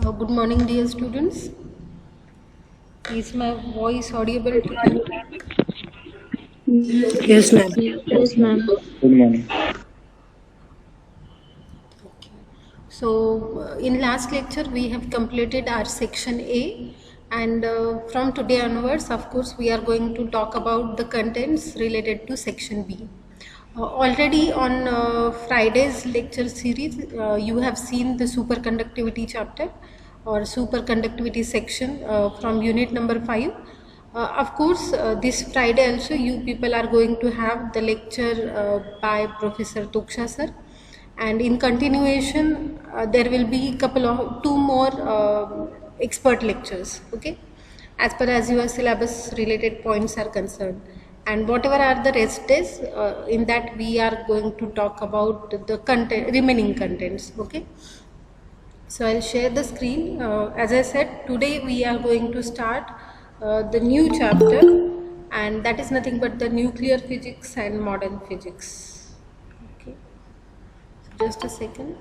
Good morning, dear students. Is my voice audible to you? Yes, ma'am. Yes, ma'am. Good morning. Okay. So, in last lecture, we have completed our section A, and from today onwards, of course, we are going to talk about the contents related to section B. Already on Friday's lecture series, you have seen the superconductivity chapter or superconductivity section from unit number 5. Of course, this Friday also you people are going to have the lecture by Professor Tuksha sir, and in continuation there will be couple of two more expert lectures. Okay, as per as your syllabus related points are concerned, and whatever are the rest days in that we are going to talk about the content remaining contents. Okay, so I'll share the screen. As I said, today we are going to start the new chapter, and that is nothing but the nuclear physics and modern physics. Okay, just a second.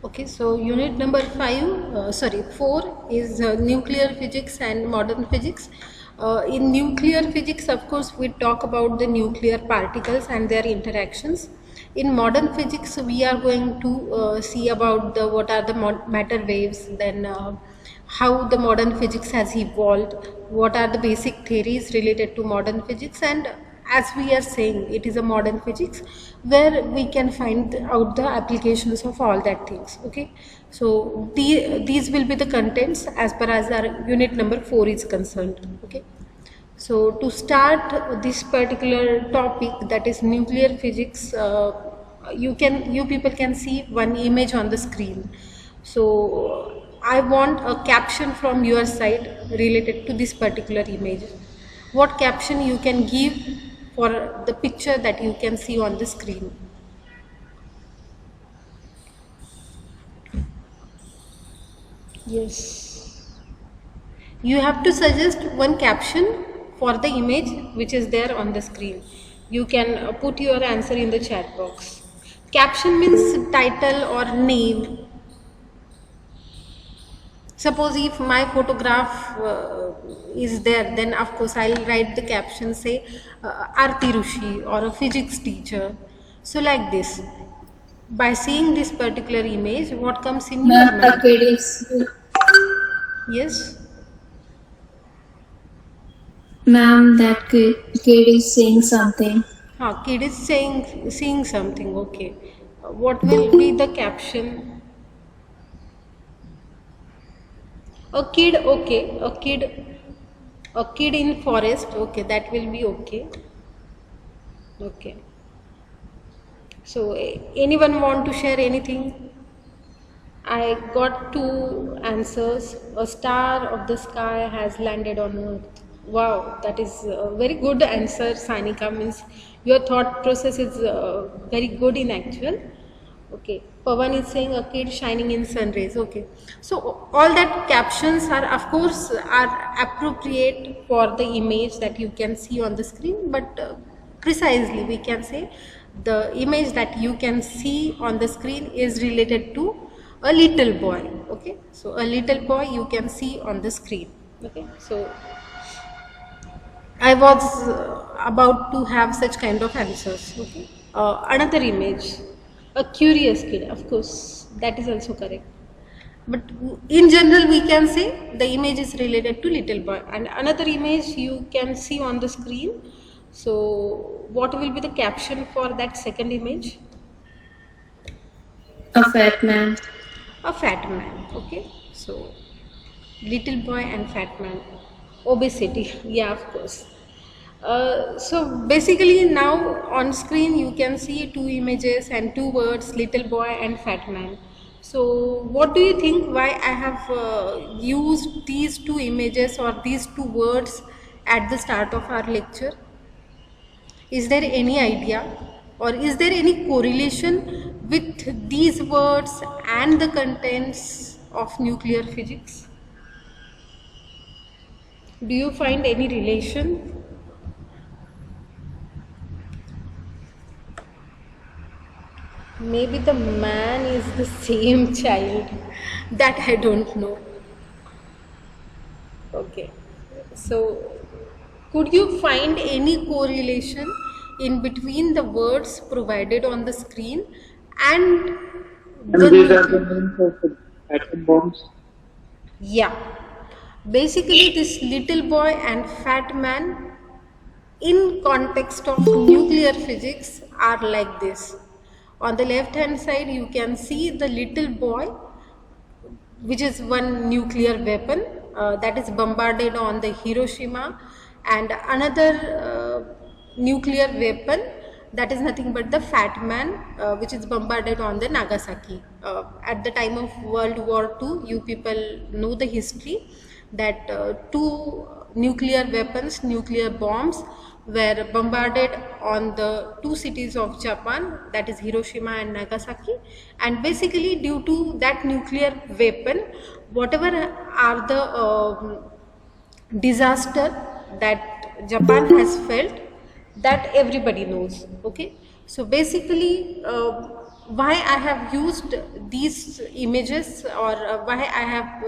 Okay, so unit number 4 is nuclear physics and modern physics. In nuclear physics, of course, we talk about the nuclear particles and their interactions. In modern physics, we are going to see about the what are the matter waves, then how the modern physics has evolved, what are the basic theories related to modern physics, and as we are saying, it is a modern physics where we can find out the applications of all that things. Okay, so these will be the contents as per as our unit number 4 is concerned. Okay, so to start this particular topic, that is nuclear physics, you people can see one image on the screen. So I want a caption from your side related to this particular image. What caption you can give for the picture that you can see on the screen? Yes. You have to suggest one caption for the image which is there on the screen. You can put your answer in the chat box. Caption means title or name. Suppose if my photograph is there, then of course I'll write the caption, say Arti Rushi or a physics teacher. So like this, by seeing this particular image, what comes in your Ma'am, the mind? kid is Yes. ma'am, that kid is saying something. Kid is saying seeing something. Okay. What will be the caption? A kid. Okay. A kid. A kid in forest. Okay, that will be okay. Okay. So, anyone want to share anything? I got two answers. A star of the sky has landed on Earth. Wow, that is a very good answer, Sanika. Means your thought process is very good in actual. Okay. Pavan is saying a kid shining in sun rays. Okay. So all that captions are, of course, are appropriate for the image that you can see on the screen, but precisely we can say the image that you can see on the screen is related to a little boy. Okay, so a little boy you can see on the screen. Okay, so I was about to have such kind of answers. Okay, another image, a curious kid, of course, that is also correct. but in general we can say the image is related to little boy. And another image you can see on the screen. So what will be the caption for that second image? A fat man. A fat man. Okay, so little boy and fat man, obesity. Yeah, of course. So basically now on screen you can see two images and two words, little boy and fat man. So what do you think why I have used these two images or these two words at the start of our lecture? Is there any idea or is there any correlation with these words and the contents of nuclear physics? Do you find any relation? Maybe the man is the same child. That I don't know. Okay. So, could you find any correlation in between the words provided on the screen and the And these are the nuclear? names of the atom bombs. Yeah. Basically, this little boy and fat man in context of nuclear physics are like this. On the left hand side you can see the little boy, which is one nuclear weapon that is bombarded on the Hiroshima, and another nuclear weapon that is nothing but the fat man, which is bombarded on the Nagasaki. At the time of World War II, you people know the history that two nuclear weapons, nuclear bombs were bombarded on the two cities of Japan, that is Hiroshima and Nagasaki. And basically due to that nuclear weapon, whatever are the disaster that Japan has felt, that everybody knows. Okay, so basically why I have used these images or why I have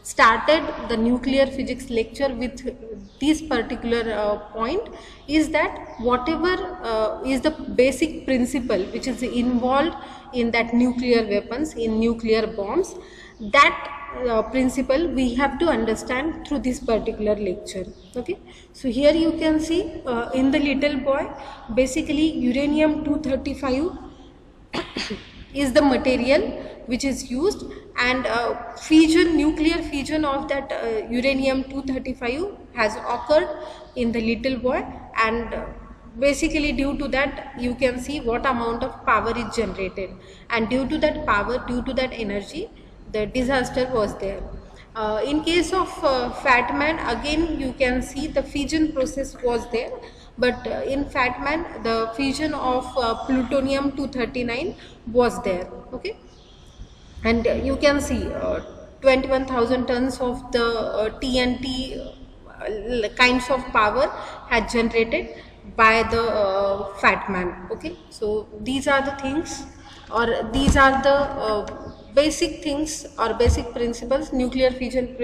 started the nuclear physics lecture with this particular point is that whatever is the basic principle which is involved in that nuclear weapons, in nuclear bombs, that principle we have to understand through this particular lecture. Okay, so here you can see in the little boy, basically uranium 235 is the material which is used, and fusion, nuclear fusion of that uranium 235 has occurred in the little boy, and basically due to that you can see what amount of power is generated, and due to that power, due to that energy, the disaster was there. In case of fat man, again you can see the fission process was there, but in fat man the fission of plutonium 239 was there. Okay, and you can see 21,000 tons of the TNT kinds of power had generated by the fat man. Okay, so these are the things, or these are the basic things or basic principles. Nuclear fission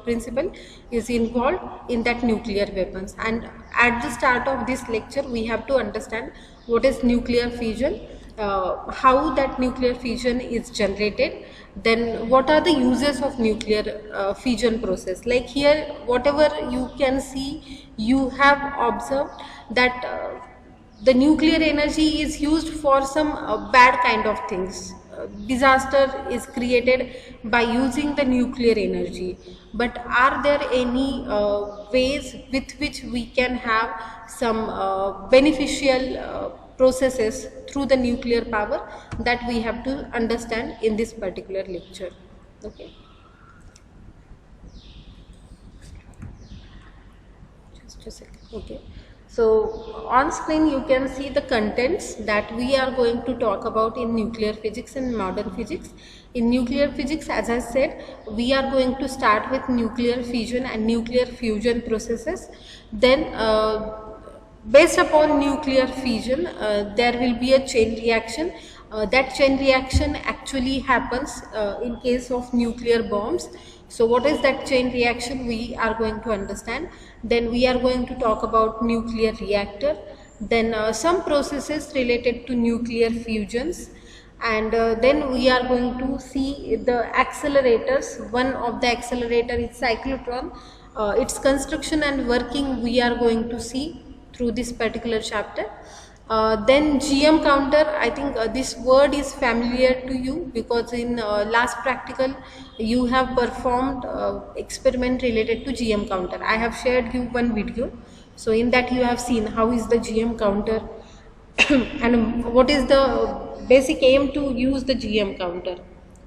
principle is involved in that nuclear weapons, and at the start of this lecture we have to understand what is nuclear fission, how that nuclear fission is generated, then what are the uses of nuclear fission process. Like here whatever you can see, you have observed that the nuclear energy is used for some bad kind of things. Disaster is created by using the nuclear energy, but are there any ways with which we can have some beneficial processes through the nuclear power, that we have to understand in this particular lecture. Okay, just a second. Okay, so on screen you can see the contents that we are going to talk about in nuclear physics and modern physics. In nuclear physics, as I said, we are going to start with nuclear fission and nuclear fusion processes. Then based upon nuclear fission, there will be a chain reaction. That chain reaction actually happens in case of nuclear bombs. So what is that chain reaction, we are going to understand. Then we are going to talk about nuclear reactor, then some processes related to nuclear fusions, and then we are going to see the accelerators. One of the accelerator is cyclotron. Its construction and working we are going to see through this particular chapter. Then GM counter, I think this word is familiar to you because in last practical you have performed experiment related to GM counter. I have shared you one video, so in that you have seen how is the GM counter and what is the basic aim to use the GM counter.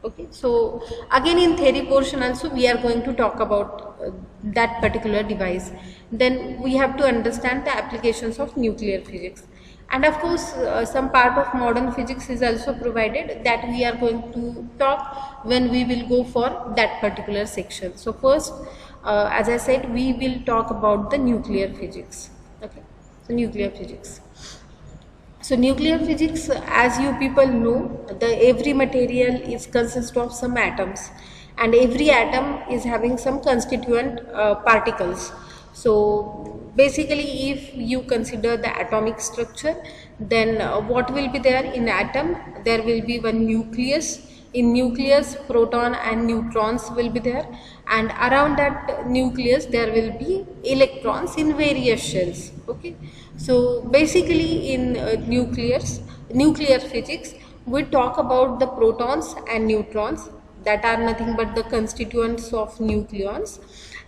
Okay, so again in theory portion also we are going to talk about that particular device. Then we have to understand the applications of nuclear physics, and of course some part of modern physics is also provided that we are going to talk when we will go for that particular section. So first, as I said, we will talk about the nuclear physics. Okay, so nuclear physics. So nuclear physics, as you people know, every material is consists of some atoms, and every atom is having some constituent particles. So basically, if you consider the atomic structure, then what will be there in atom? There will be one nucleus. In nucleus, proton and neutrons will be there, and around that nucleus there will be electrons in various shells. Okay, so basically in nuclear physics we talk about the protons and neutrons, that are nothing but the constituents of nucleons,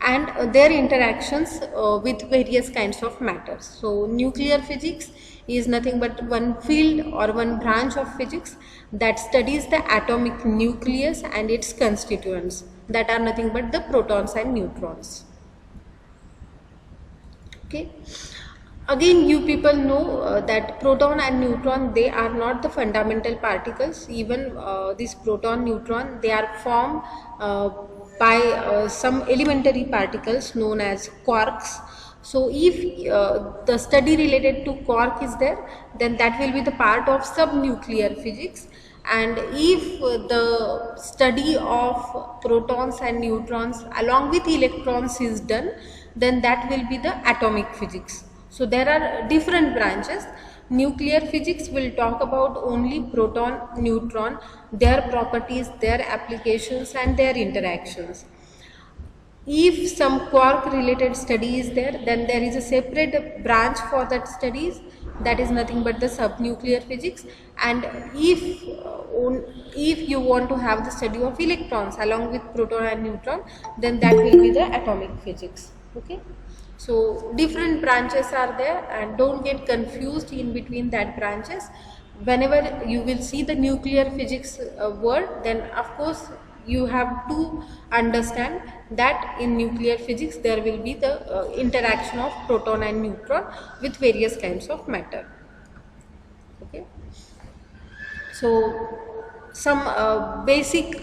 and their interactions with various kinds of matters. So nuclear physics is nothing but one field or one branch of physics that studies the atomic nucleus and its constituents, that are nothing but the protons and neutrons. Okay, again you people know that proton and neutron, they are not the fundamental particles. Even this proton neutron, they are formed by some elementary particles known as quarks. So if the study related to quark is there, then that will be the part of subnuclear physics, and if the study of protons and neutrons along with electrons is done, then that will be the atomic physics. So there are different branches. Nuclear physics will talk about only proton, neutron, their properties, their applications and their interactions. If some quark related study is there, then there is a separate branch for that studies, that is nothing but the subnuclear physics. And if you want to have the study of electrons along with proton and neutron, then that will be the atomic physics. Okay, so different branches are there, and don't get confused in between that branches. Whenever you will see the nuclear physics word, then of course you have to understand that in nuclear physics there will be the interaction of proton and neutron with various kinds of matter. Okay, so some basic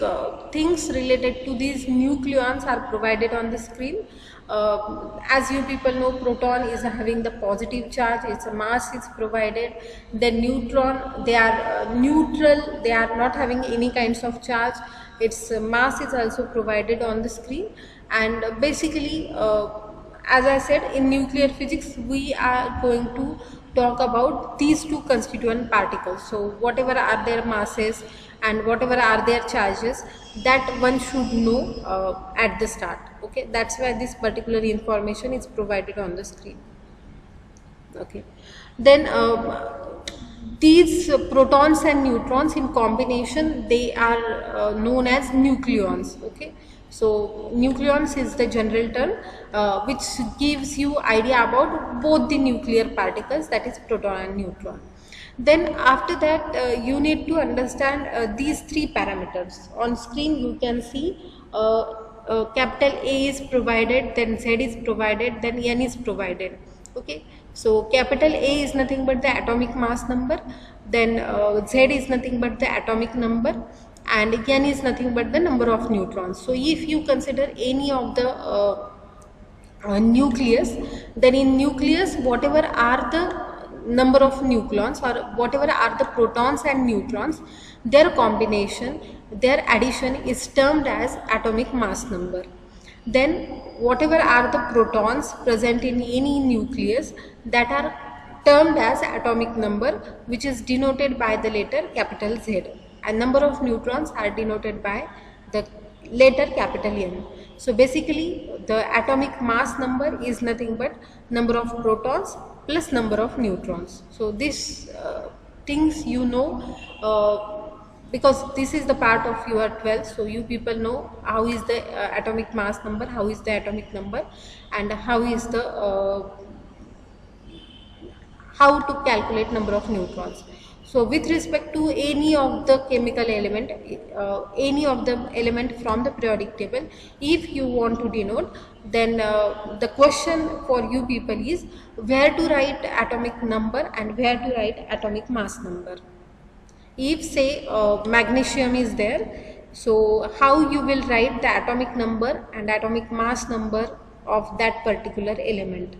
things related to these nucleons are provided on the screen. As you people know, proton is having the positive charge, its mass is provided. Then neutron, they are neutral, they are not having any kinds of charge, its mass is also provided on the screen. And basically as I said, in nuclear physics we are going to talk about these two constituent particles. So whatever are their masses and whatever are their charges, that one should know at the start. Okay, that's why this particular information is provided on the screen. Okay, then these protons and neutrons in combination, they are known as nucleons. Okay, so nucleons is the general term which gives you idea about both the nuclear particles, that is proton and neutron. Then after that you need to understand these three parameters. On screen you can see capital A is provided, then Z is provided, then N is provided. Okay, so capital A is nothing but the atomic mass number, then Z is nothing but the atomic number, and N is nothing but the number of neutrons. So if you consider any of the nucleus, then in nucleus whatever are the number of nucleons or whatever are the protons and neutrons, their combination, their addition is termed as atomic mass number. Then whatever are the protons present in any nucleus, that are termed as atomic number, which is denoted by the letter capital Z. and number of neutrons are denoted by the letter capital N. So basically the atomic mass number is nothing but number of protons plus number of neutrons. So this things you know because this is the part of your 12th, so you people know how is the atomic mass number, how is the atomic number, and how is the how to calculate number of neutrons. So with respect to any of the chemical element, any of the element from the periodic table, if you want to denote, then the question for you people is where to write atomic number and where to write atomic mass number. If say magnesium is there, so how you will write the atomic number and atomic mass number of that particular element?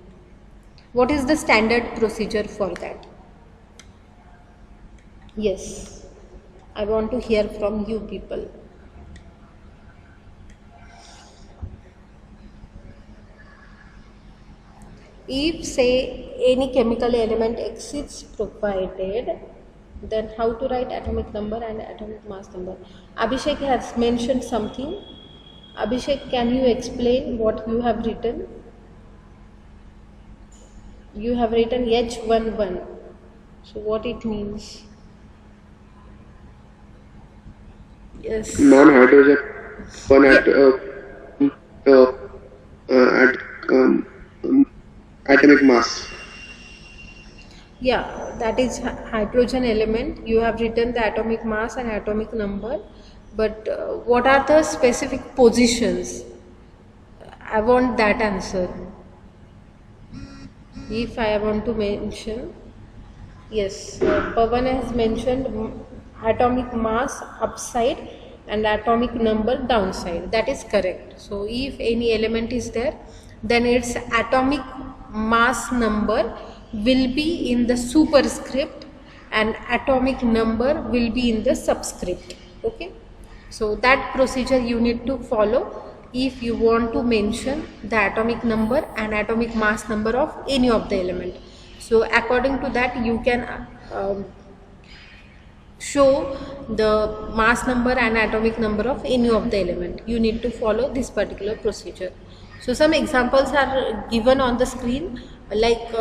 What is the standard procedure for that? Yes, I want to hear from you people. If say any chemical element X is provided, then how to write atomic number and atomic mass number? Abhishek has mentioned something. Abhishek, can you explain what you have written? You have written H11. So what it means? Yes. Non-hydrogen one at atomic mass. Yeah, that is hydrogen element. You have written the atomic mass and atomic number, but what are the specific positions? I want that answer. If I want to mention, yes, Pavan has mentioned atomic mass upside and atomic number downside. That is correct. So if any element is there, then its atomic mass number will be in the superscript and atomic number will be in the subscript. Okay, so that procedure you need to follow if you want to mention the atomic number and atomic mass number of any of the element. So according to that you can show the mass number and atomic number of any of the element. You need to follow this particular procedure. So some examples are given on the screen, like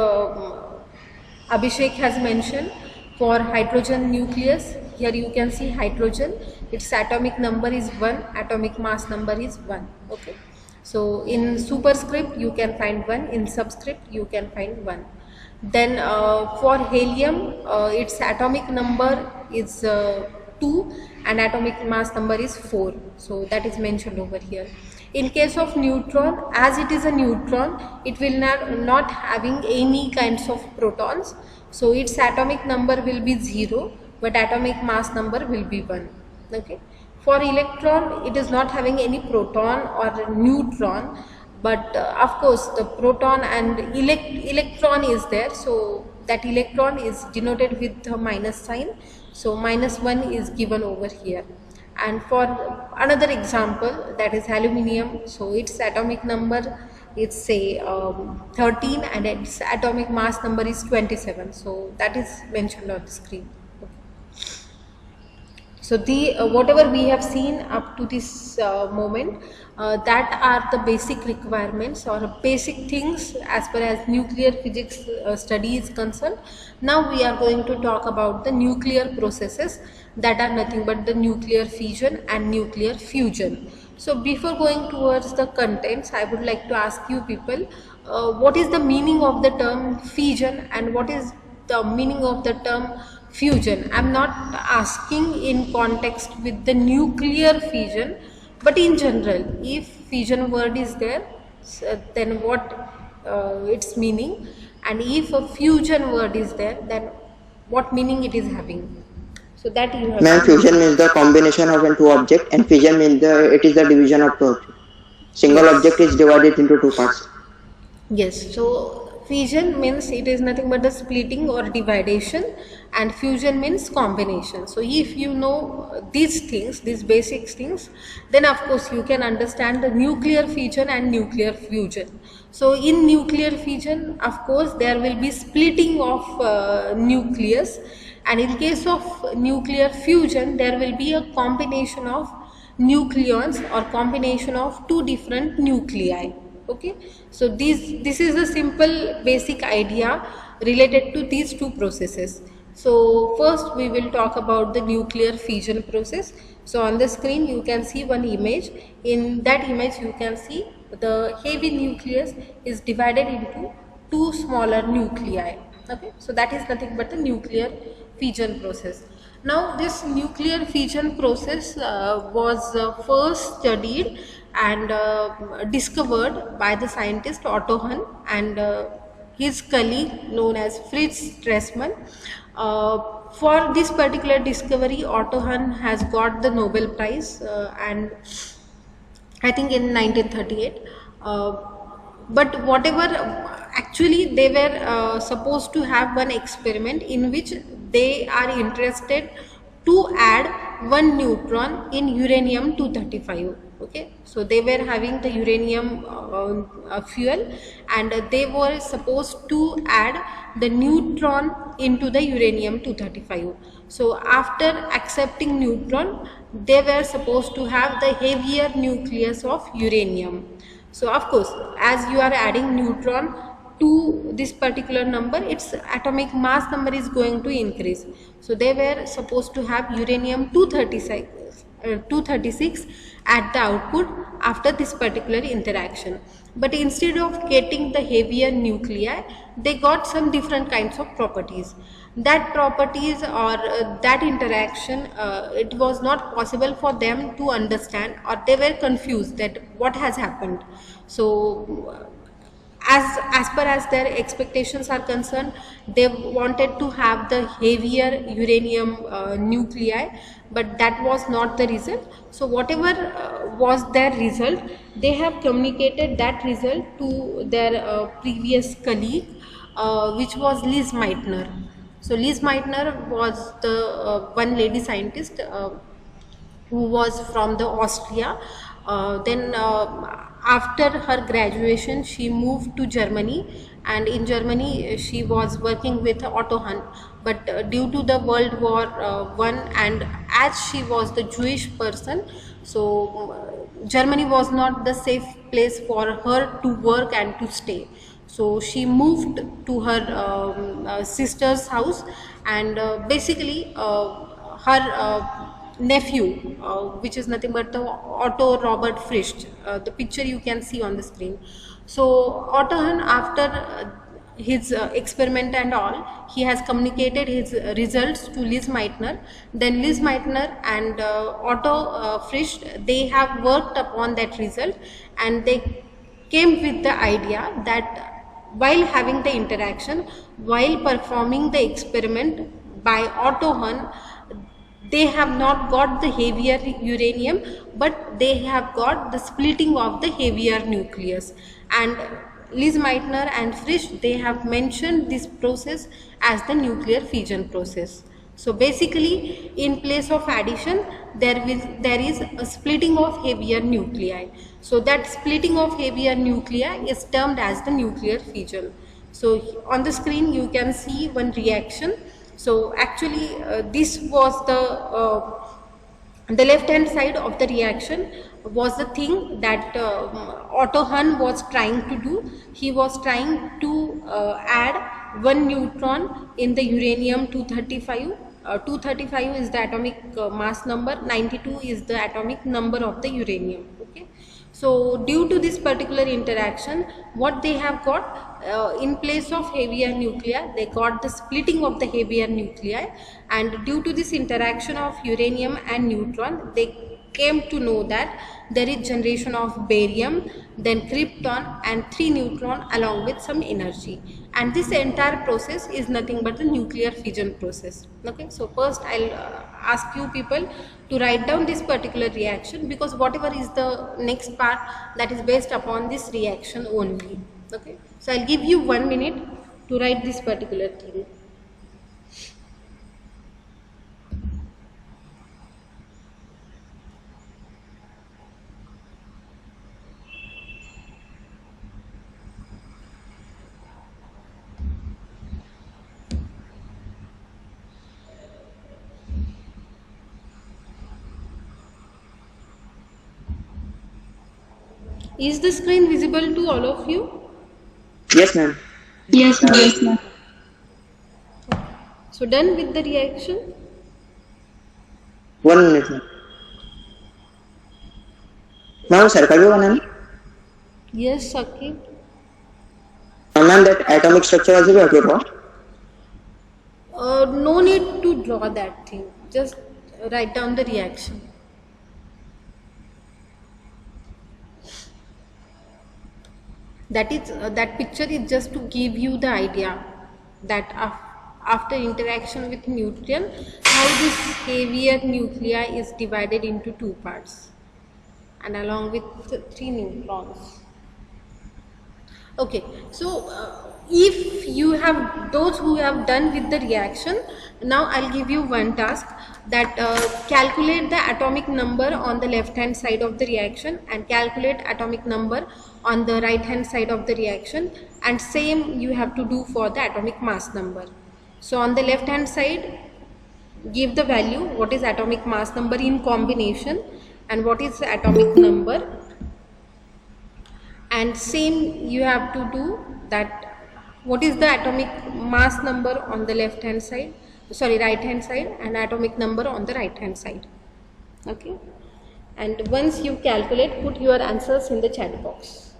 Abhishek has mentioned for hydrogen nucleus. Here you can see hydrogen, its atomic number is 1, atomic mass number is 1. Okay, so in superscript you can find 1, in subscript you can find 1. Then for helium, its atomic number is 2 and atomic mass number is 4. So that is mentioned over here. In case of neutron, as it is a neutron, it will not having any kinds of protons. So its atomic number will be 0, but atomic mass number will be 1. Okay. For electron, it is not having any proton or neutron, but of course the proton and electron is there. So that electron is denoted with a minus sign. So -1 is given over here. And for another example, that is aluminium, so its atomic number is say 13 and its atomic mass number is 27. So that is mentioned on the screen. So the whatever we have seen up to this moment, that are the basic requirements or basic things as far as nuclear physics study is concerned. Now we are going to talk about the nuclear processes, that are nothing but the nuclear fission and nuclear fusion. So before going towards the contents, I would like to ask you people, what is the meaning of the term fission and what is the meaning of the term fusion? I am not asking in context with the nuclear fission, but in general, if fission word is there, then what its meaning, and if a fusion word is there, then what meaning it is having. So that you have. Ma'am, fusion means the combination of two objects, and fission means it is the division of two objects. Single object is divided into two parts. Yes, so fission means it is nothing but the splitting or dividation, and fusion means combination. So if you know these things, these basic things, then of course you can understand the nuclear fission and nuclear fusion. So in nuclear fission, of course, there will be splitting of nucleus, and in case of nuclear fusion there will be a combination of nucleons or combination of two different nuclei. Okay, so this is a simple basic idea related to these two processes. So first we will talk about the nuclear fission process. So on the screen you can see one image. In that image you can see the heavy nucleus is divided into two smaller nuclei. Okay, so that is nothing but the nuclear fission process. Now this nuclear fission process was first studied and discovered by the scientist Otto Hahn and his colleague known as Fritz Strassmann. For this particular discovery, Otto Hahn has got the Nobel Prize and I think in 1938. But whatever, actually they were supposed to have one experiment in which they are interested to add one neutron in uranium 235. Okay, so they were having the uranium fuel and they were supposed to add the neutron into the uranium 235. So after accepting neutron they were supposed to have the heavier nucleus of uranium. So of course as you are adding neutron to this particular number, its atomic mass number is going to increase. So they were supposed to have uranium 236 at the output after this particular interaction. But instead of getting the heavier nuclei, they got some different kinds of properties. That properties or that interaction, it was not possible for them to understand, or they were confused that what has happened. So as per as their expectations are concerned, they wanted to have the heavier uranium nuclei, but that was not the result. So whatever was their result, they have communicated that result to their previous colleague, which was Liz Meitner. So Liz Meitner was the one lady scientist who was from the Austria. Then after her graduation she moved to Germany, and in Germany she was working with Otto Hahn. But due to the World War I, and as she was the Jewish person, so Germany was not the safe place for her to work and to stay. So she moved to her sister's house, and basically her nephew, which is nothing but the Otto Robert Frisch, the picture you can see on the screen. So Otto Hahn, after his experiment and all, he has communicated his results to Liz Meitner. Then Liz Meitner and Otto Frisch, they have worked upon that result, and they came with the idea that while having the interaction, while performing the experiment by Otto Hahn, they have not got the heavier uranium, but they have got the splitting of the heavier nucleus. And Liz Meitner and Frisch, they have mentioned this process as the nuclear fission process. So basically, in place of addition, there is a splitting of heavier nuclei. So that splitting of heavier nuclei is termed as the nuclear fission. So on the screen you can see one reaction. So actually this was the left hand side of the reaction was the thing that Otto Hahn was trying to do. He was trying to add one neutron in the uranium 235. 235 is the atomic mass number, 92 is the atomic number of the uranium. Okay. So due to this particular interaction, what they have got, in place of heavier nuclei, they got the splitting of the heavier nuclei, and due to this interaction of uranium and neutron, they came to know that there is generation of barium, then krypton, and 3 neutron along with some energy. And this entire process is nothing but the nuclear fission process. Okay, so first I'll ask you people to write down this particular reaction, because whatever is the next part, that is based upon this reaction only. Okay, so I'll give you 1 minute to write this particular thing. Is the screen visible to all of you? Yes, ma'am. Yes, ma'am. Yes, ma'am. So done with the reaction? 1 minute, ma'am. Ma'am, circle भी बनानी? Yes, Sakib. Ma'am, that atomic structure also we have to draw. No need to draw that thing. Just write down the reaction. That picture is just to give you the idea that after interaction with neutron, how this heavier nuclei is divided into two parts, and along with three neutrons. Okay, so if you have those who have done with the reaction, now I'll give you one task, that calculate the atomic number on the left hand side of the reaction and calculate atomic number on the right hand side of the reaction, and same you have to do for the atomic mass number. So on the left hand side, give the value what is atomic mass number in combination and what is the atomic number, and same you have to do that what is the atomic mass number on the left hand side, sorry, right hand side, and atomic number on the right hand side. Okay, and once you calculate, put your answers in the chat box.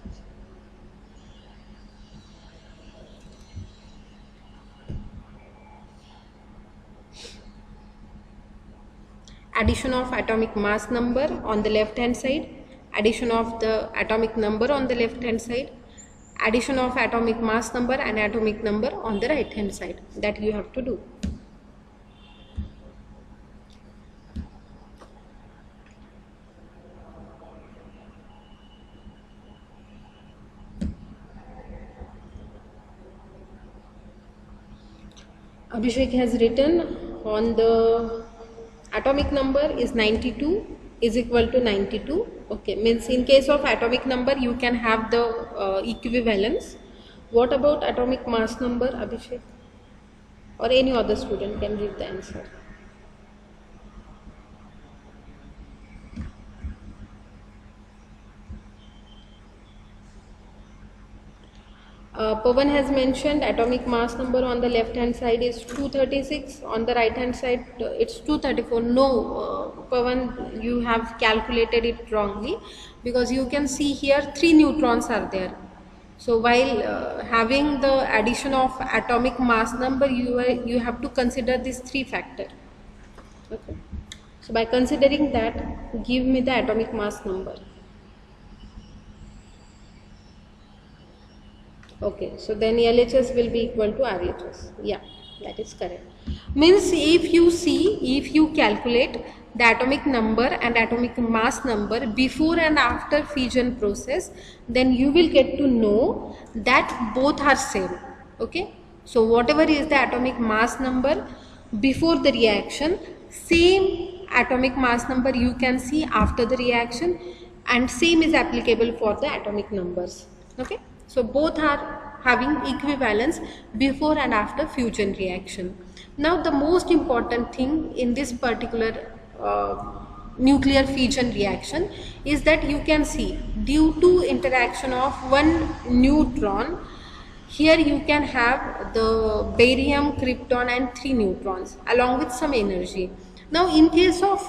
Addition of atomic mass number on the left hand side, addition of the atomic number on the left hand side, addition of atomic mass number and atomic number on the right hand side, that you have to do. Abhishek has written on the atomic number is 92 is equal to 92. Okay, means in case of atomic number you can have the equivalence. What about atomic mass number, Abhishek? Or any other student can read the answer. Pawan has mentioned atomic mass number on the left hand side is 236, on the right hand side it's 234. No, Pawan, you have calculated it wrongly, because you can see here 3 neutrons are there. So while having the addition of atomic mass number, you have to consider this 3 factor. Okay. So by considering that, give me the atomic mass number. Okay, so then LHS will be equal to RHS. Yeah, that is correct. Means if you calculate the atomic number and atomic mass number before and after fission process, then you will get to know that both are same. Okay, so whatever is the atomic mass number before the reaction, same atomic mass number you can see after the reaction, and same is applicable for the atomic numbers. Okay, so both are having equivalence before and after fusion reaction. Now the most important thing in this particular nuclear fission reaction is that you can see, due to interaction of one neutron, here you can have the barium, krypton and 3 neutrons along with some energy. Now in case of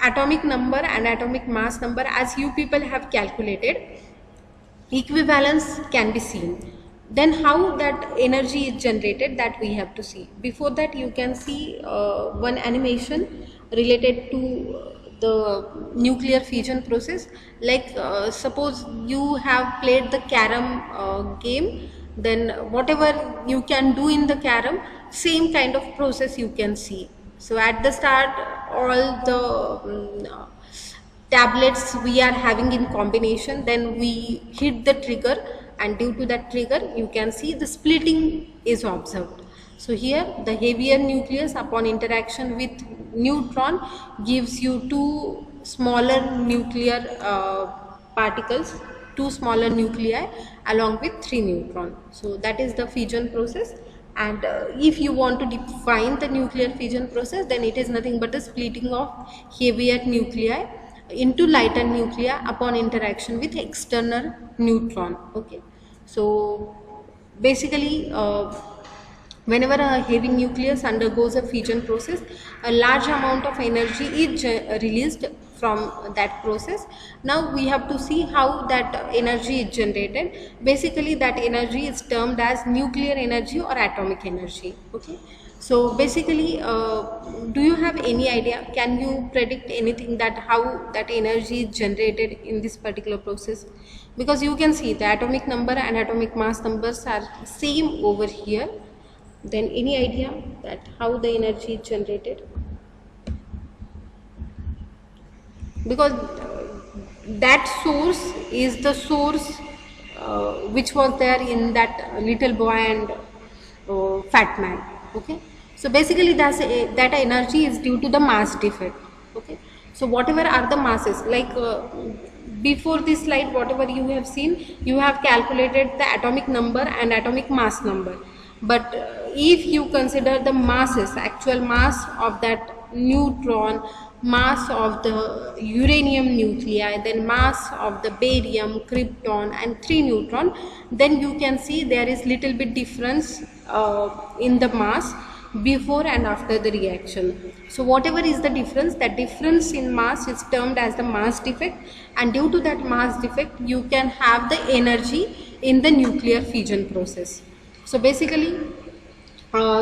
atomic number and atomic mass number, as you people have calculated, equivalence can be seen. Then how that energy is generated, that we have to see. Before that, you can see one animation related to the nuclear fission process. Like suppose you have played the carom game, then whatever you can do in the carom, same kind of process you can see. So at the start, all the tablets we are having in combination, then we hit the trigger, and due to that trigger you can see the splitting is observed. So here the heavier nucleus upon interaction with neutron gives you 2 smaller nuclear particles, 2 smaller nuclei along with 3 neutrons. So that is the fission process. And if you want to define the nuclear fission process, then it is nothing but the splitting of heavier nuclei into lighter nuclei upon interaction with external neutron. Okay, so basically whenever a heavy nucleus undergoes a fission process, a large amount of energy is released from that process. Now we have to see how that energy is generated. Basically that energy is termed as nuclear energy or atomic energy. Okay, so basically do you have any idea, can you predict anything that how that energy is generated in this particular process? Because you can see the atomic number and atomic mass numbers are same over here. Then any idea that how the energy is generated? Because that source is the source which was there in that little boy and fat man. Okay, so basically that energy is due to the mass defect. Okay, so whatever are the masses, like before this slide whatever you have seen, you have calculated the atomic number and atomic mass number. But if you consider the masses, actual mass of that neutron, mass of the uranium nuclei, then mass of the barium, krypton and 3 neutron, then you can see there is little bit difference in the mass before and after the reaction. So whatever is the difference, that difference in mass is termed as the mass defect, and due to that mass defect you can have the energy in the nuclear fission process. So basically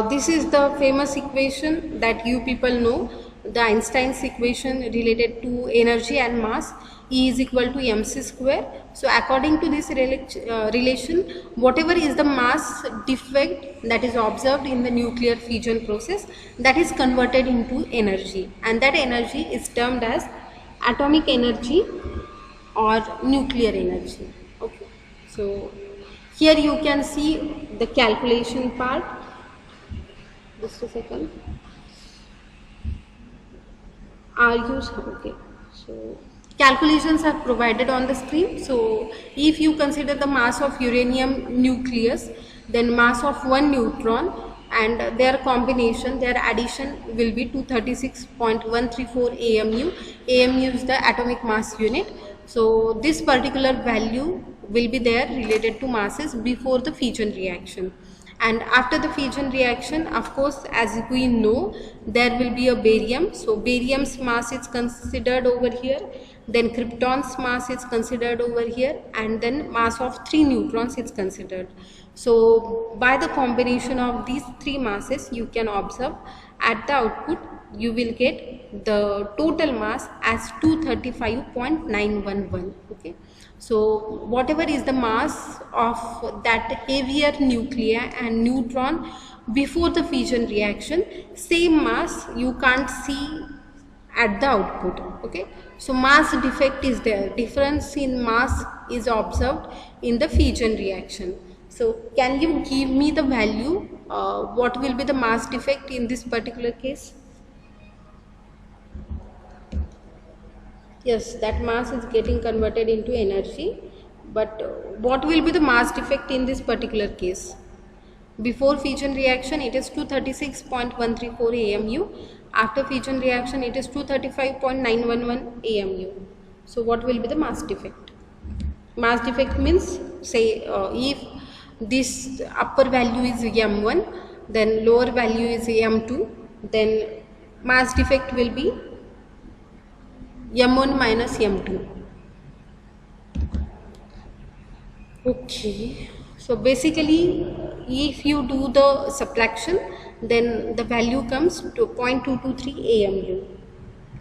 this is the famous equation that you people know, the Einstein's equation related to energy and mass, E is equal to mc square. So according to this relation, whatever is the mass defect that is observed in the nuclear fission process, that is converted into energy, and that energy is termed as atomic energy or nuclear energy. Okay, so here you can see the calculation part. Just a second. Are you okay? So calculations are provided on the screen. So if you consider the mass of uranium nucleus, then mass of one neutron and their combination, their addition will be 236.134 AMU. AMU is the atomic mass unit. So this particular value will be there related to masses before the fission reaction. And after the fission reaction, of course, as we know, there will be a barium. So barium's mass is considered over here, then krypton's mass is considered over here, and then mass of 3 neutrons is considered. So by the combination of these 3 masses, you can observe at the output you will get the total mass as 235.911. Okay, so whatever is the mass of that heavier nuclei and neutron before the fission reaction, same mass you can't see at the output. Okay, so mass defect is there, difference in mass is observed in the fission reaction. So can you give me the value, what will be the mass defect in this particular case? Yes, that mass is getting converted into energy, but what will be the mass defect in this particular case? Before fission reaction it is 236.134 AMU, after fission reaction it is 235.911 AMU. So what will be the mass defect? Mass defect means, say if this upper value is M1, then lower value is M2, then mass defect will be M1 minus M2. Okay, so basically if you do the subtraction, then the value comes to 0.223 AMU.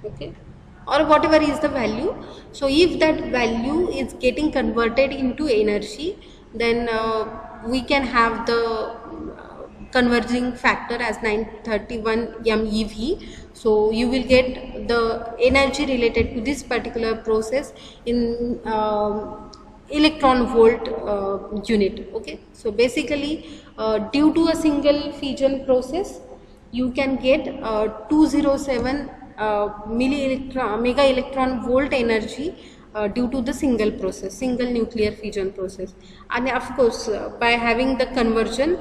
Okay, or whatever is the value. So if that value is getting converted into energy, then we can have the converging factor as 931 MeV. So you will get the energy related to this particular process in electron volt unit. Okay, so basically due to a single fission process you can get 207 mega electron volt energy due to the single nuclear fusion process. And of course, by having the conversion,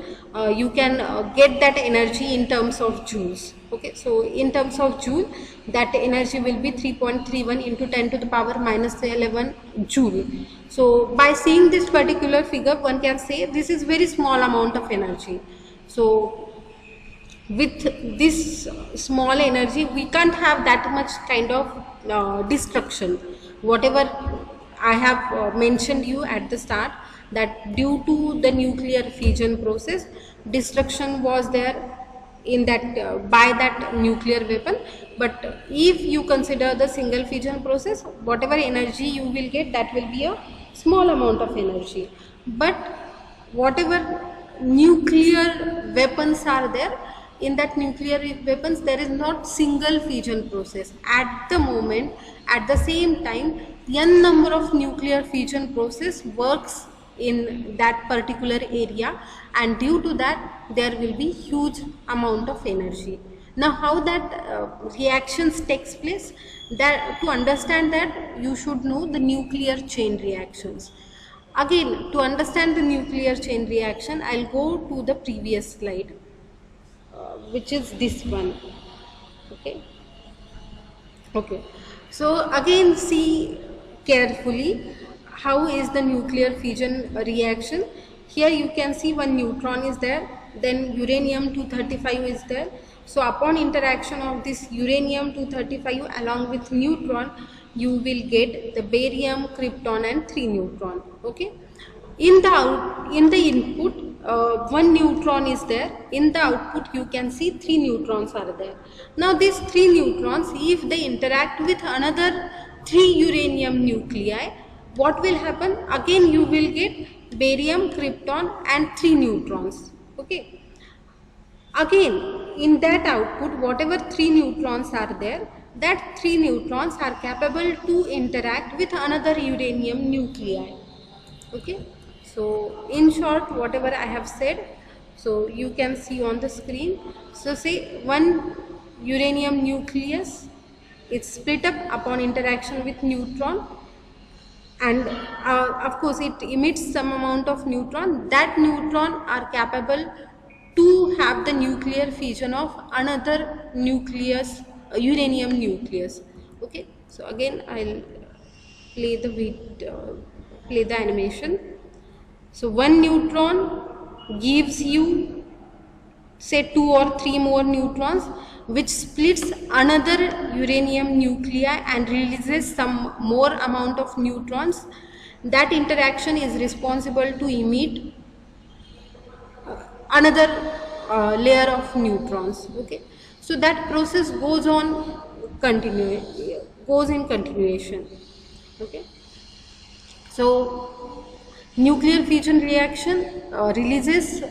you can get that energy in terms of joules. Okay, so in terms of joule, that energy will be 3.31 into 10 to the power minus 11 joule. So by seeing this particular figure, one can say this is very small amount of energy. So with this small energy, we can't have that much kind of destruction. Whatever I have mentioned you at the start, that due to the nuclear fusion process, destruction was there in that by that nuclear weapon. But if you consider the single fusion process, whatever energy you will get, that will be a small amount of energy. But whatever nuclear weapons are there, in that nuclear weapons there is not single fusion process at the moment. At the same time, n number of nuclear fusion process works in that particular area, and due to that there will be huge amount of energy. Now how that reactions takes place, that to understand that you should know the nuclear chain reactions. Again, to understand the nuclear chain reaction, I'll go to the previous slide, which is this one. Okay, so again see carefully how is the nuclear fusion reaction. Here you can see one neutron is there, then uranium-235 is there. So upon interaction of this uranium-235 along with neutron, you will get the barium, krypton and 3 neutron. Okay, in the input, one neutron is there. In the output, you can see 3 neutrons are there. Now these 3 neutrons, if they interact with another 3 uranium nuclei, what will happen? Again you will get barium, krypton and 3 neutrons. Okay, again in that output, whatever 3 neutrons are there, that 3 neutrons are capable to interact with another uranium nuclei. Okay, so in short, whatever I have said, so you can see on the screen. So say one uranium nucleus is split up upon interaction with neutron, and of course it emits some amount of neutron. That neutron are capable to have the nuclear fusion of another nucleus, uranium nucleus. Okay, so again I'll play the animation. So one neutron gives you say 2 or 3 more neutrons, which splits another uranium nuclei and releases some more amount of neutrons. That interaction is responsible to emit another layer of neutrons. Okay, so that process goes on in continuation. Okay, so nuclear fusion reaction releases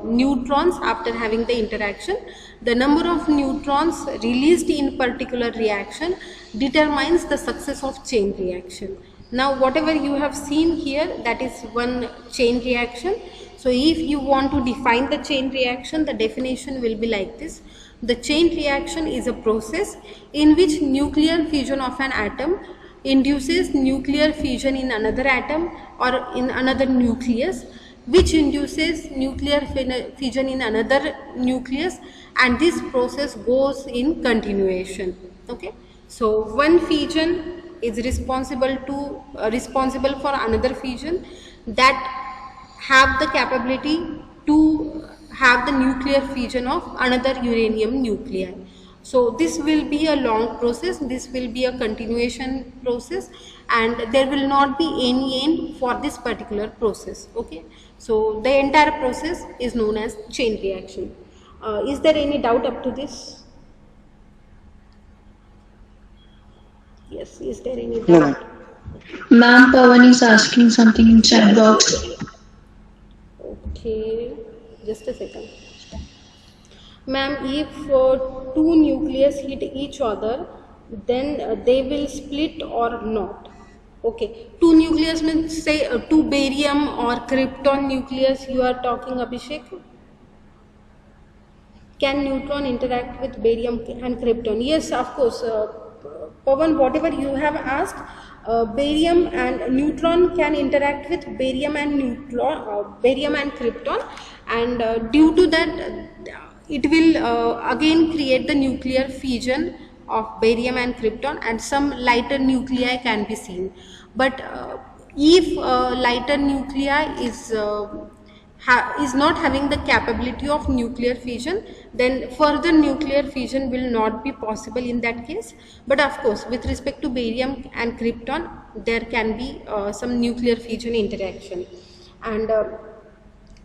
neutrons after having the interaction. The number of neutrons released in particular reaction determines the success of chain reaction. Now whatever you have seen here, that is one chain reaction. So if you want to define the chain reaction, the definition will be like this. The chain reaction is a process in which nuclear fusion of an atom induces nuclear fusion in another atom or in another nucleus, which induces nuclear fusion in another nucleus, and this process goes in continuation. Okay, so one fusion is responsible for another fusion that have the capability to have the nuclear fusion of another uranium nuclei. So this will be a long process, this will be a continuation process, and there will not be any end for this particular process. Okay, so the entire process is known as chain reaction. Is there any doubt up to this? Yes, is there any doubt? No. Ma'am, Pawan is asking something in chat box. Okay, just a second. Ma'am, if 2 nucleus hit each other, then they will split or not? Okay, 2 nucleus means say 2 barium or krypton nucleus you are talking, Abhishek? Can neutron interact with barium and krypton? Yes, of course. Pawan, whatever you have asked, barium and neutron can interact with barium and barium and krypton, and due to that, it will again create the nuclear fission of barium and krypton, and some lighter nuclei can be seen. But if lighter nuclei is not having the capability of nuclear fission, then further nuclear fission will not be possible in that case. But of course, with respect to barium and krypton, there can be some nuclear fission interaction. And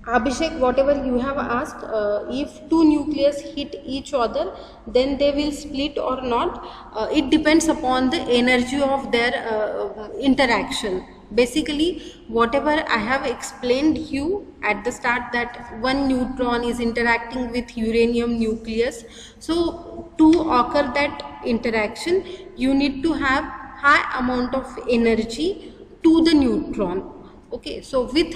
Abhishek, whatever you have asked, if two nucleus hit each other, then they will split or not. It depends upon the energy of their interaction. Basically, whatever I have explained you at the start, that one neutron is interacting with uranium nucleus. So to occur that interaction, you need to have high amount of energy to the neutron. Okay, so with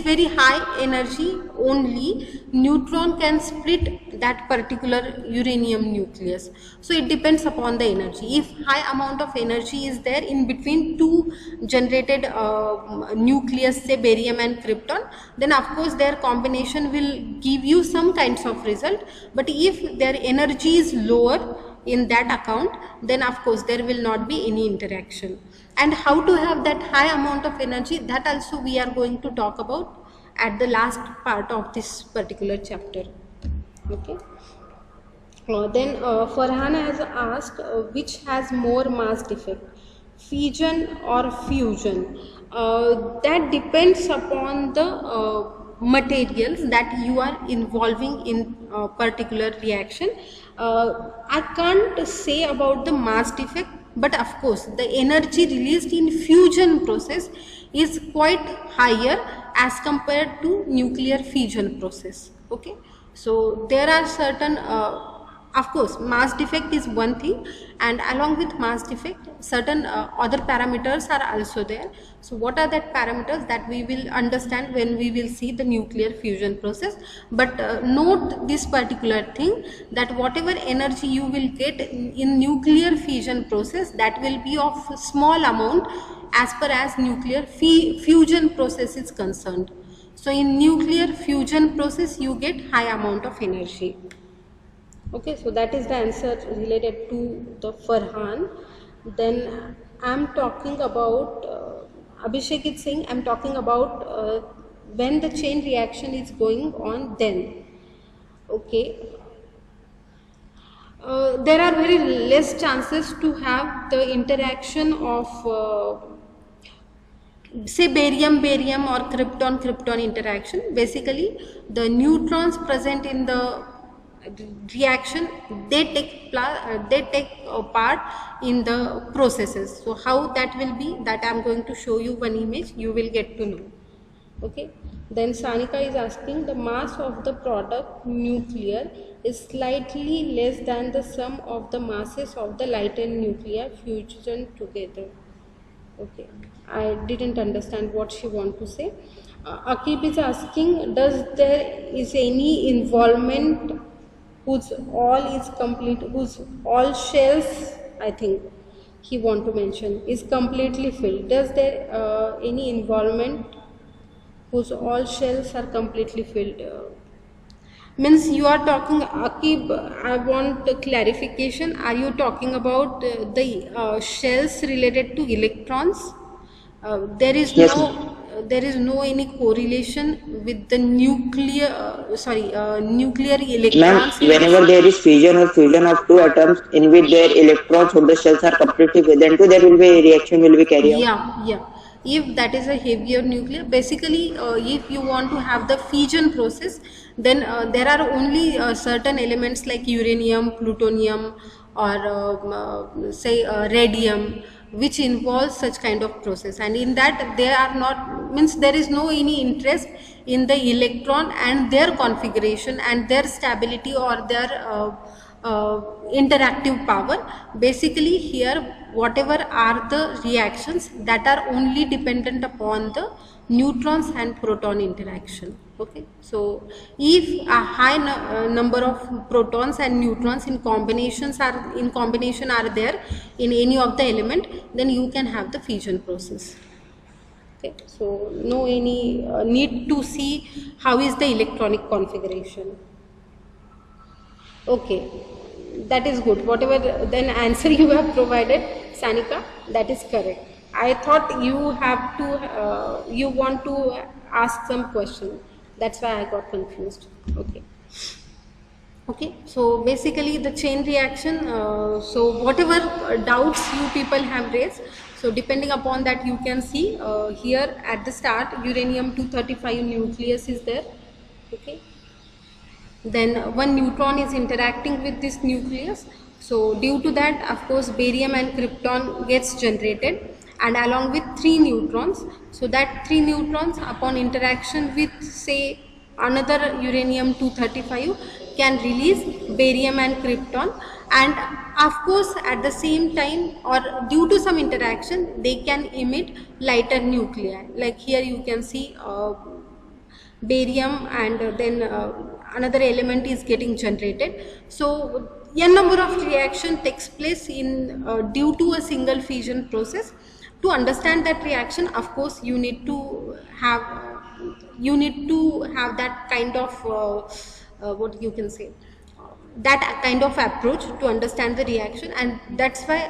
very high energy only, neutron can split that particular uranium nucleus. So it depends upon the energy. If high amount of energy is there in between two generated nucleus, say barium and krypton, then of course their combination will give you some kinds of result. But if their energy is lower in that account, then of course there will not be any interaction. And how to have that high amount of energy, that also we are going to talk about at the last part of this particular chapter. Okay. Then Farhan has asked, which has more mass defect, fission or fusion? That depends upon the materials that you are involving in a particular reaction. I can't say about the mass defect, but of course the energy released in fusion process is quite higher as compared to nuclear fission process. Okay, so there are certain of course mass defect is one thing, and along with mass defect certain other parameters are also there. So what are that parameters, that we will understand when we will see the nuclear fusion process. But note this particular thing, that whatever energy you will get in nuclear fission process, that will be of small amount as per as nuclear fusion process is concerned. So in nuclear fusion process you get high amount of energy. Okay, so that is the answer related to the Farhan. Then I am talking about, Abhishek is saying I am talking about when the chain reaction is going on then. Okay. There are very less chances to have the interaction of say barium or krypton interaction. Basically the neutrons present in the reaction, they take part in the processes. So how that will be, that I am going to show you one image, you will get to know. Okay. Then Sanika is asking, the mass of the product nuclear is slightly less than the sum of the masses of the lighter nuclei fusion together. Okay, I didn't understand what she want to say. Akib is asking, does there is any involvement whose all shells, I think he want to mention, is completely filled? Does there any involvement whose all shells are completely filled? Means you are talking, Akib, I want a clarification. Are you talking about the shells related to electrons? There is Yes, no any correlation with the nuclear electrons. ma'am, whenever there is fission or fusion of two atoms in which their electrons of the shells are completely filled, then too there will be a reaction will be carried out. Yeah. If that is a heavier nuclear, basically if you want to have the fission process, then there are only certain elements like uranium, plutonium, or say radium, which involves such kind of process, and in that there are not, means there is no any interest in the electron and their configuration and their stability or their interactive power. Basically here whatever are the reactions that are only dependent upon the neutrons and proton interaction. Okay, so if a high number of protons and neutrons in combination are there in any of the element, then you can have the fission process. Okay, so no any need to see how is the electronic configuration. Okay, that is good. Whatever then answer you have provided, Sanika, that is correct. I thought you have to you want to ask some question. That's why I got confused. Okay. Okay, so basically the chain reaction, so whatever doubts you people have raised, so depending upon that you can see here at the start uranium-235 nucleus is there. Okay, then one neutron is interacting with this nucleus, so due to that of course barium and krypton gets generated, and along with 3 neutrons, so that 3 neutrons upon interaction with say another uranium-235 can release barium and krypton, and of course at the same time or due to some interaction they can emit lighter nuclei, like here you can see barium and then another element is getting generated. So n number of reaction takes place in due to a single fission process. To understand that reaction, of course you need to have that kind of what you can say, that kind of approach to understand the reaction, and that's why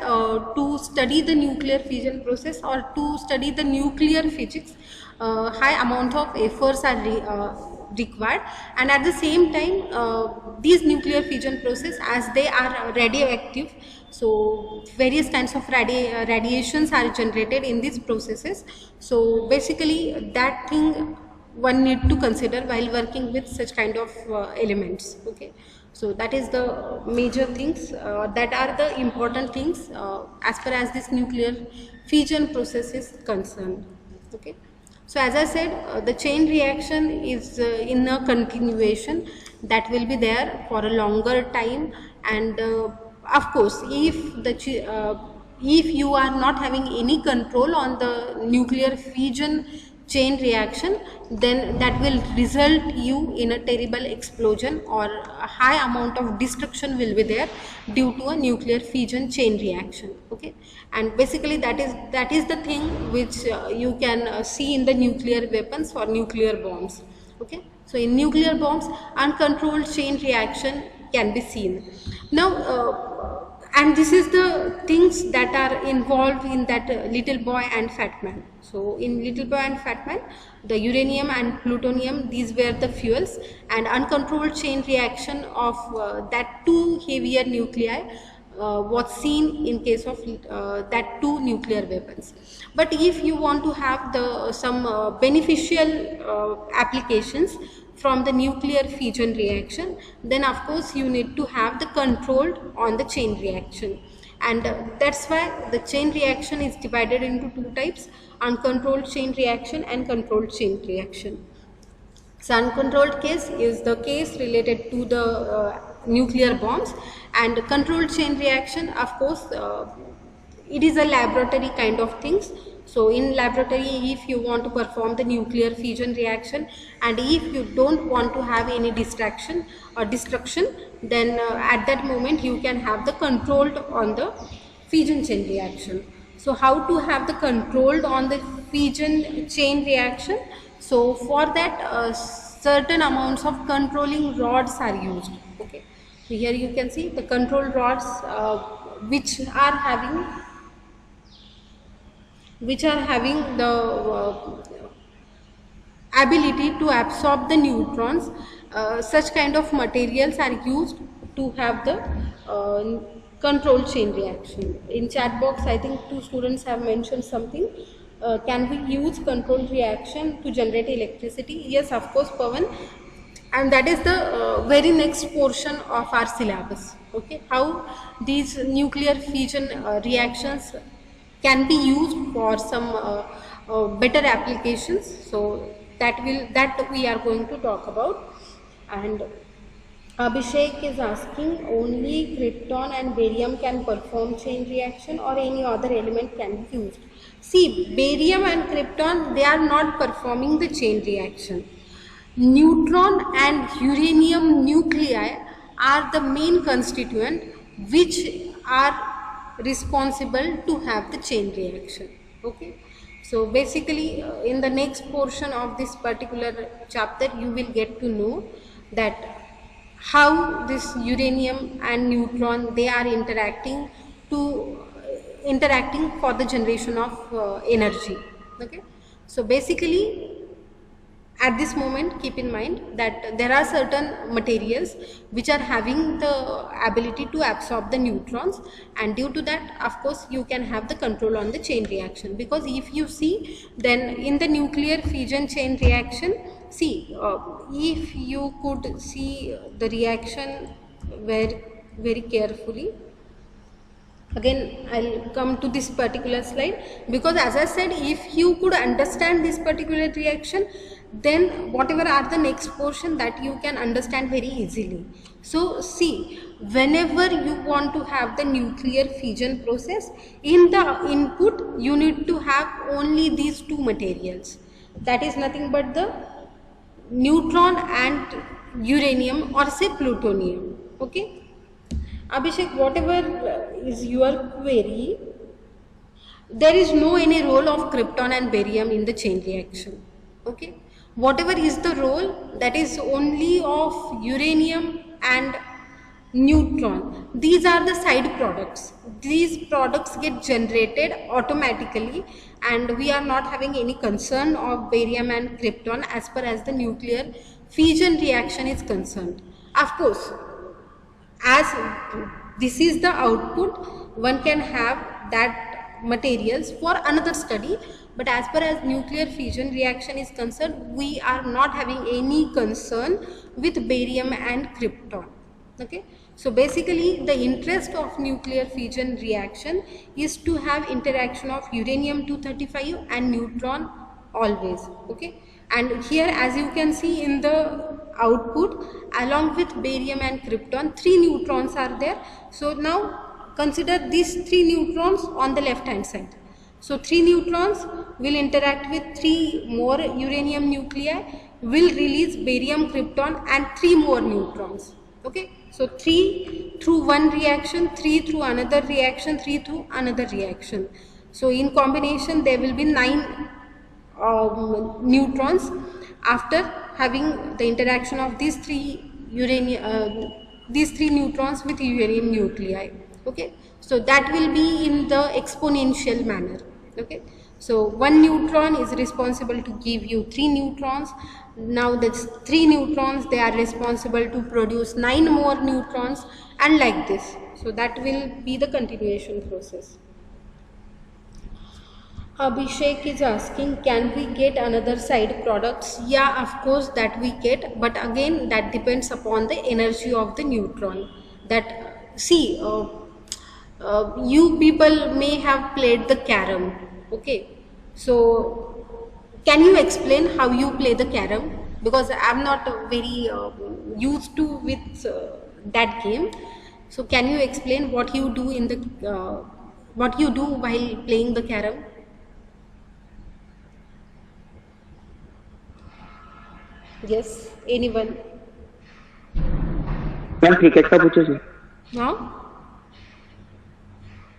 to study the nuclear fission process or to study the nuclear physics, high amount of efforts are required, and at the same time these nuclear fission process, as they are radioactive, so various kinds of radiations are generated in these processes. So basically that thing one need to consider while working with such kind of elements. Okay, so that is the major things that are the important things as far as this nuclear fission process is concerned. Okay, so as I said, the chain reaction is in a continuation that will be there for a longer time, and of course if you are not having any control on the nuclear fission chain reaction, then that will result you in a terrible explosion, or a high amount of destruction will be there due to a nuclear fission chain reaction. Okay, and basically that is the thing which you can see in the nuclear weapons or nuclear bombs. Okay, so in nuclear bombs uncontrolled chain reaction can be seen. Now and this is the things that are involved in that Little Boy and Fat Man. So in Little Boy and Fat Man, the uranium and plutonium, these were the fuels, and uncontrolled chain reaction of that 2 heavier nuclei was seen in case of that 2 nuclear weapons. But if you want to have the some beneficial applications from the nuclear fission reaction, then of course you need to have the control on the chain reaction, and that's why the chain reaction is divided into 2 types: uncontrolled chain reaction and controlled chain reaction. So uncontrolled case is the case related to the nuclear bombs, and controlled chain reaction, of course it is a laboratory kind of things. So in laboratory, if you want to perform the nuclear fission reaction, and if you don't want to have any distraction or destruction, then at that moment you can have the controlled on the fission chain reaction. So how to have the controlled on the fission chain reaction? So for that certain amounts of controlling rods are used. Okay, so here you can see the control rods which are having the ability to absorb the neutrons. Such kind of materials are used to have the controlled chain reaction. In chat box I think 2 students have mentioned something, can we use controlled reaction to generate electricity? Yes, of course, Pawan, and that is the very next portion of our syllabus. Okay, how these nuclear fission reactions can be used for some better applications. So that we are going to talk about. And Abhishek is asking, only krypton and barium can perform chain reaction or any other element can be used? See, barium and krypton, they are not performing the chain reaction. neutron and uranium nuclei are the main constituent which are responsible to have the chain reaction. Okay, so basically in the next portion of this particular chapter you will get to know that how this uranium and neutron they are interacting for the generation of energy. Okay, so basically at this moment keep in mind that there are certain materials which are having the ability to absorb the neutrons, and due to that of course you can have the control on the chain reaction, because if you see then in the nuclear fission chain reaction, see if you could see the reaction very carefully. Again I'll come to this particular slide, because as I said, if you could understand this particular reaction, then whatever are the next portion that you can understand very easily. So see, whenever you want to have the nuclear fission process, in the input you need to have only these two materials, that is nothing but the neutron and uranium, or say plutonium. Okay, Abhishek, whatever is your query, there is no any role of krypton and barium in the chain reaction. Okay, whatever is the role, that is only of uranium and neutron. These are the side products. These products get generated automatically, and we are not having any concern of barium and krypton as far as the nuclear fission reaction is concerned. Of course, as this is the output, one can have that materials for another study, but as far as nuclear fission reaction is concerned, we are not having any concern with barium and krypton. Okay, so basically the interest of nuclear fission reaction is to have interaction of uranium-235 and neutron always. Okay, and here as you can see in the output, along with barium and krypton, 3 neutrons are there. So now consider these 3 neutrons on the left hand side. So 3 neutrons will interact with 3 more uranium nuclei, will release barium, krypton and 3 more neutrons. Okay, so 3 through one reaction, 3 through another reaction, 3 through another reaction. So in combination there will be 9 neutrons after having the interaction of these 3 neutrons with uranium nuclei. Okay, so that will be in the exponential manner. Okay, so 1 neutron is responsible to give you 3 neutrons. Now that's 3 neutrons, they are responsible to produce 9 more neutrons, and like this. So that will be the continuation process. Abhishek is asking, can we get another side products? Yeah, of course that we get, but again that depends upon the energy of the neutron. That see, you people may have played the carom. Okay, so can you explain how you play the carom? Because I am not very used to with that game. So can you explain what you do in the what you do while playing the carom? Yes, anyone? Ma'am cricket का पूछो sir. No?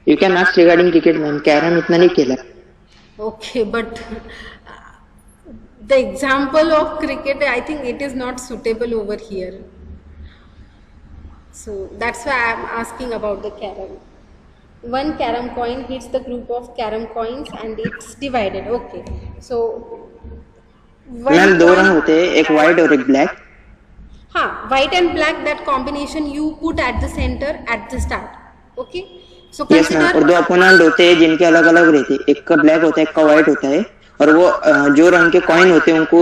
You can ask regarding cricket ma'am. Carrom इतना नहीं खेला. Okay, but the example of cricket, I think it is not suitable over here. So that's why I am asking about the carom. 1 carom coin hits the group of carom coins and it's divided. Okay, so ma'am 2 रंग होते हैं, एक white और एक black. हाँ, white and black, that combination you put at the center at the start. Okay, so yes ma'am. और 2 opponent होते हैं जिनके अलग अलग रहते हैं, एक का black होता है, एक का white होता है, और वो जो रंग के कॉइन होते हैं उनको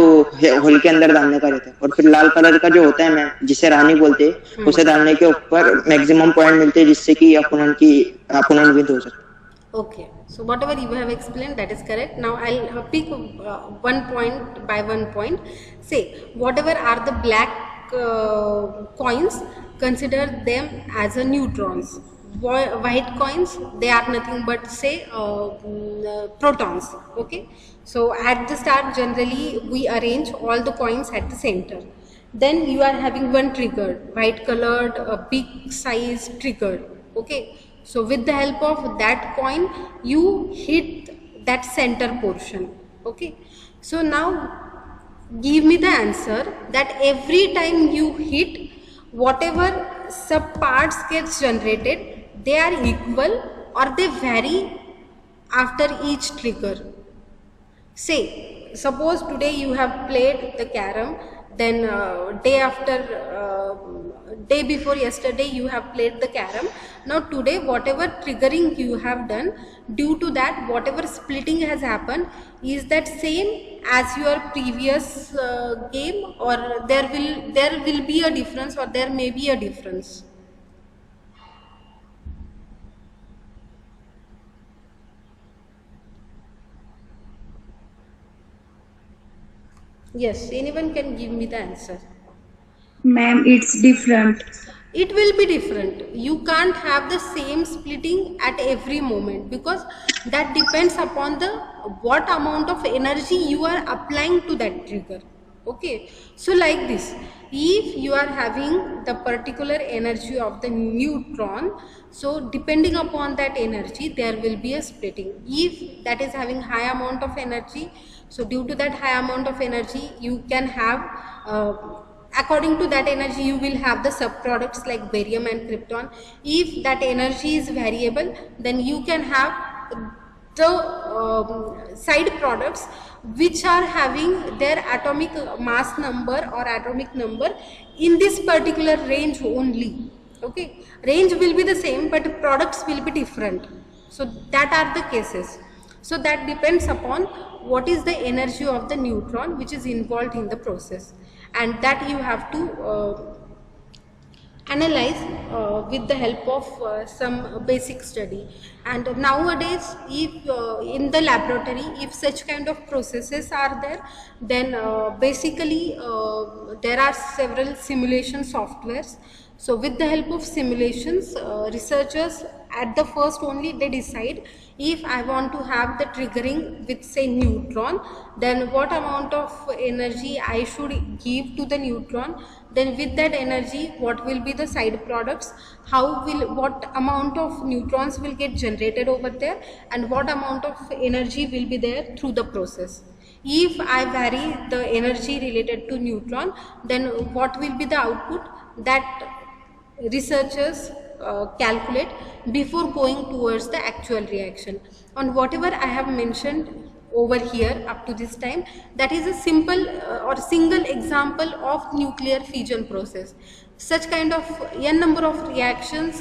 होल के अंदर डालने का रहता है. और फिर लाल कलर का जो होता है मैम, जिसे रानी बोलते हैं, उसे डालने के ऊपर मैक्सिमम पॉइंट मिलते हैं जिससे कि अपोनेंट विन हो सकता है. Okay, so whatever you have explained, that is correct. Now I'll pick one point by one point. Say whatever are the black coins, consider them as a neutrons. white coins, they are nothing but say protons. Okay, so at the start generally we arrange all the coins at the center. Then you are having one triggered, white colored, big size triggered. Okay, so with the help of that coin you hit that center portion. Okay, so now give me the answer that every time you hit, whatever sub parts gets generated, they are equal or they vary after each trigger. Say, suppose today you have played the carom, then day before yesterday you have played the carom. Now today whatever triggering you have done, due to that whatever splitting has happened, is that same as your previous game, or there will be a difference, or there may be a difference? Yes, anyone can give me the answer. Ma'am, it's different. It will be different. You can't have the same splitting at every moment, because that depends upon the what amount of energy you are applying to that trigger. Okay, so like this, if you are having the particular energy of the neutron, so depending upon that energy there will be a splitting. If that is having high amount of energy, so due to that high amount of energy you can have according to that energy you will have the subproducts like barium and krypton. If that energy is variable, then you can have the side products which are having their atomic mass number or atomic number in this particular range only. Okay, range will be the same but products will be different. So that are the cases. So that depends upon what is the energy of the neutron which is involved in the process, and that you have to analyze with the help of some basic study. And nowadays, if in the laboratory, if such kind of processes are there, then basically there are several simulation softwares. So with the help of simulations, researchers at the first only they decide, if I want to have the triggering with say neutron, then what amount of energy I should give to the neutron, then with that energy what will be the side products, what amount of neutrons will get generated over there, and what amount of energy will be there through the process. If I vary the energy related to neutron, then what will be the output, that researchers calculate before going towards the actual reaction. On whatever I have mentioned over here up to this time, that is a simple or single example of nuclear fission process. Such kind of n number of reactions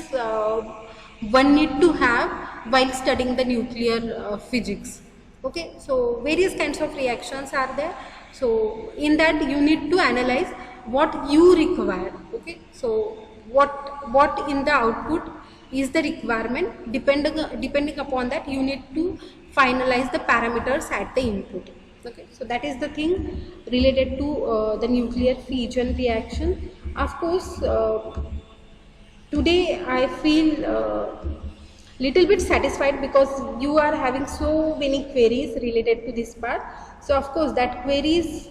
one need to have while studying the nuclear physics. Okay, so various kinds of reactions are there. So in that you need to analyze what you require. Okay, so what in the output is the requirement, depending upon that you need to finalize the parameters at the input. Okay, so that is the thing related to the nuclear fission reaction. Of course, today I feel little bit satisfied because you are having so many queries related to this part. So of course that queries,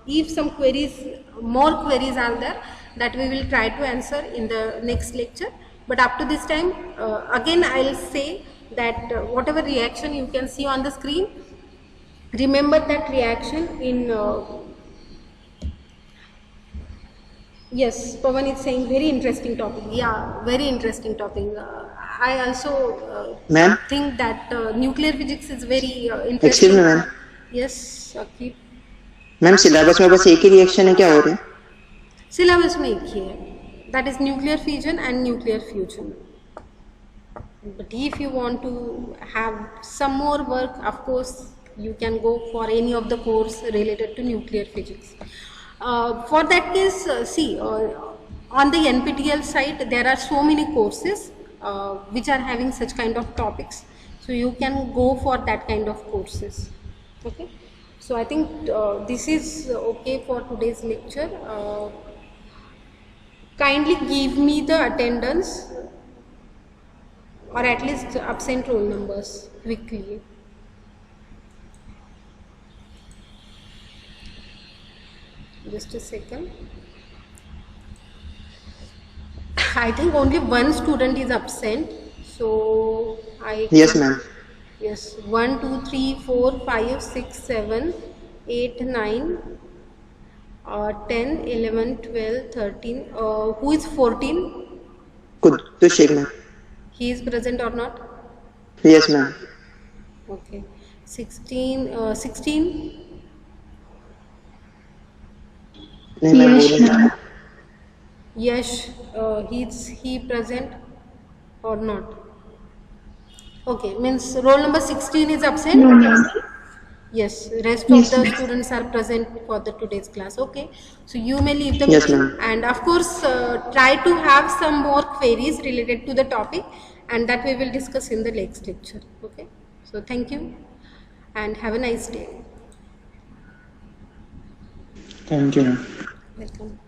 if some queries, more queries are there, that we will try to answer in the next lecture. But up to this time, again I will say that whatever reaction you can see on the screen, remember that reaction in yes, Pavan is saying very interesting topic. Yeah, very interesting topic. I also Ma'am? think that nuclear physics is very interesting. Excuse me, ma'am. Yes, Akib. Ma'am syllabus में बस एक ही reaction है क्या हो रहा है? Syllabus में एक ही है, that is nuclear fission and nuclear fusion. But if you want to have some more work, of course you can go for any of the course related to nuclear physics. For that case, see, on the NPTEL site there are so many courses which are having such kind of topics, so you can go for that kind of courses. Okay, so I think this is okay for today's lecture. Kindly give me the attendance or at least absent roll numbers quickly. Just a second. I think only one student is absent, so Yes, ma'am. yes, 1, 2, 3, 4, 5, 6, 7, 8, 9, 10, 11, 12, 13. Who is 14? Kuddus Sheikh, ma'am. He is present or not? Yes, ma'am. Okay. 16, 16. नहीं ma'am, Yes, बोलिए। ma'am. Yes, he present or not? Okay, means roll number 16 is absent. No, ma'am. Yes, rest Yes, of the ma'am. students are present for the today's class. Okay, so you may leave the Yes, meeting, ma'am. and of course try to have some more queries related to the topic, and that we will discuss in the next lecture. Okay, so thank you and have a nice day. Thank you, ma'am. Welcome.